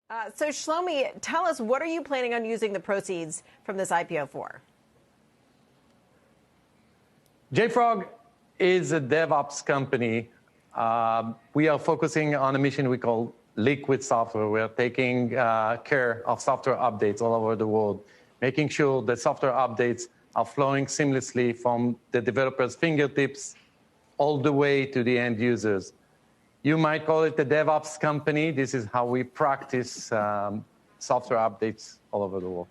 So Shlomi, tell us, what are you planning on using the proceeds from this IPO for? JFrog is a DevOps company. We are focusing on a mission we call liquid software. We are taking care of software updates all over the world, making sure that software updates are flowing seamlessly from the developer's fingertips all the way to the end users. You might call it a DevOps company. This is how we practice software updates all over the world.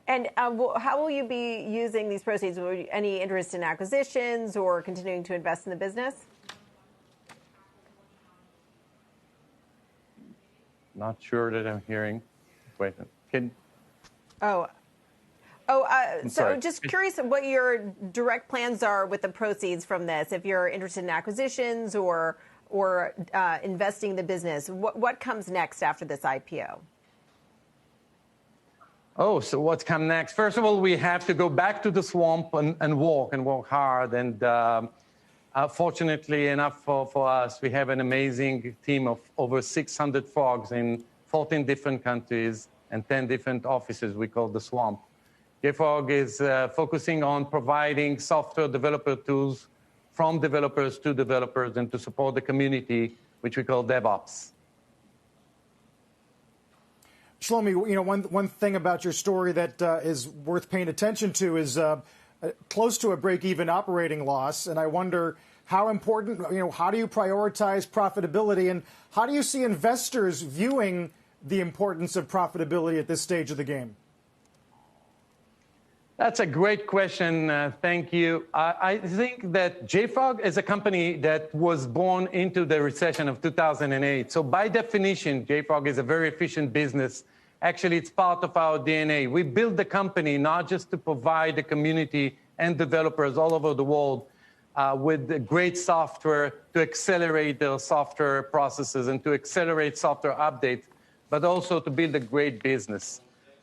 And how will you be using these proceeds? Any interest in acquisitions or continuing to invest in the business? Not sure that I'm hearing. Wait, so just curious what your direct plans are with the proceeds from this. If you're interested in acquisitions or investing in the business, what comes next after this IPO? Oh, so what's come next? First of all, we have to go back to the swamp and work hard. And fortunately enough for us, we have an amazing team of over 600 frogs in 14 different countries and 10 different offices we call the swamp. JFrog is focusing on providing software developer tools from developers to developers and to support the community, which we call DevOps. Shlomi, one thing about your story that is worth paying attention to is close to a break-even operating loss, and I wonder how important, how do you prioritize profitability, and how do you see investors viewing the importance of profitability at this stage of the game? That's a great question. Thank you. I think that JFrog is a company that was born into the recession of 2008. So by definition, JFrog is a very efficient business. Actually, it's part of our DNA. We built the company not just to provide the community and developers all over the world with great software to accelerate their software processes and to accelerate software updates, but also to build a great business.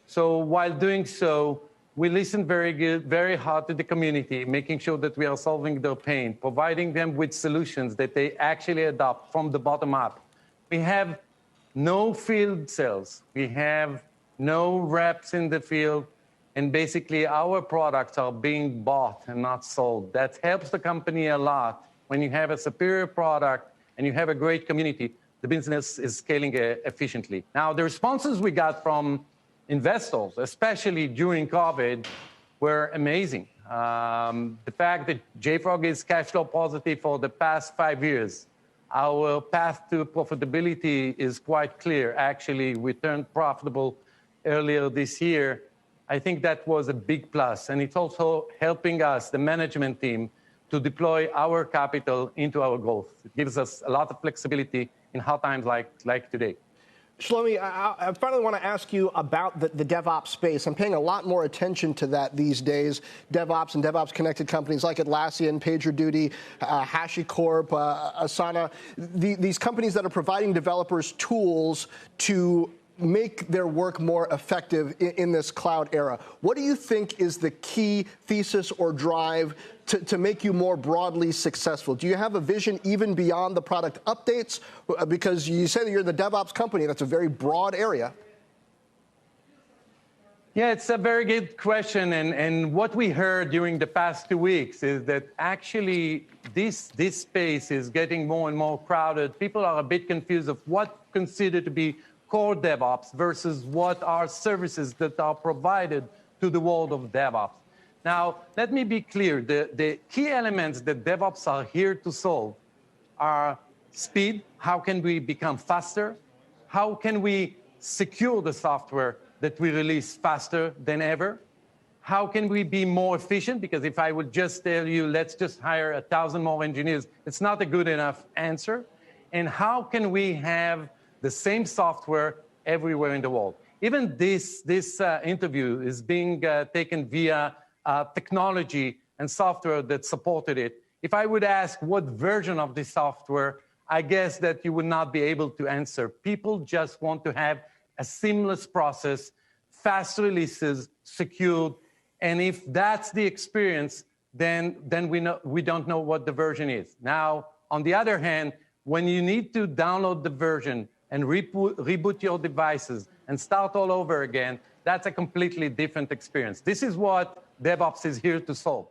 So while doing so, we listen very hard to the community, making sure that we are solving their pain, providing them with solutions that they actually adopt from the bottom up. We have no field sales. We have no reps in the field. And basically, our products are being bought and not sold. That helps the company a lot. When you have a superior product and you have a great community, the business is scaling efficiently. Now, the responses we got from investors, especially during COVID, were amazing. The fact that JFrog is cash flow positive for the past 5 years, our path to profitability is quite clear. Actually, we turned profitable earlier this year. I think that was a big plus. And it's also helping us, the management team, to deploy our capital into our growth. It gives us a lot of flexibility in hard times like today. Shlomi, I finally want to ask you about the DevOps space. I'm paying a lot more attention to that these days. DevOps and DevOps-connected companies like Atlassian, PagerDuty, HashiCorp, Asana, these companies that are providing developers tools to make their work more effective in this cloud era. What do you think is the key thesis or drive to make you more broadly successful? Do you have a vision even beyond the product updates? Because you say that you're the DevOps company. That's a very broad area. Yeah, it's a very good question. And what we heard during the past 2 weeks is that actually this space is getting more and more crowded. People are a bit confused of what considered to be core DevOps versus what are services that are provided to the world of DevOps. Now, let me be clear. The key elements that DevOps are here to solve are speed. How can we become faster? How can we secure the software that we release faster than ever? How can we be more efficient? Because if I would just tell you, let's just hire 1,000 more engineers, it's not a good enough answer. And how can we have the same software everywhere in the world? Even this interview is being taken via technology and software that supported it. If I would ask what version of this software, I guess that you would not be able to answer. People just want to have a seamless process, fast releases, secured. And if that's the experience, then we don't know what the version is. Now, on the other hand, when you need to download the version and reboot your devices and start all over again, that's a completely different experience. This is what DevOps is here to solve.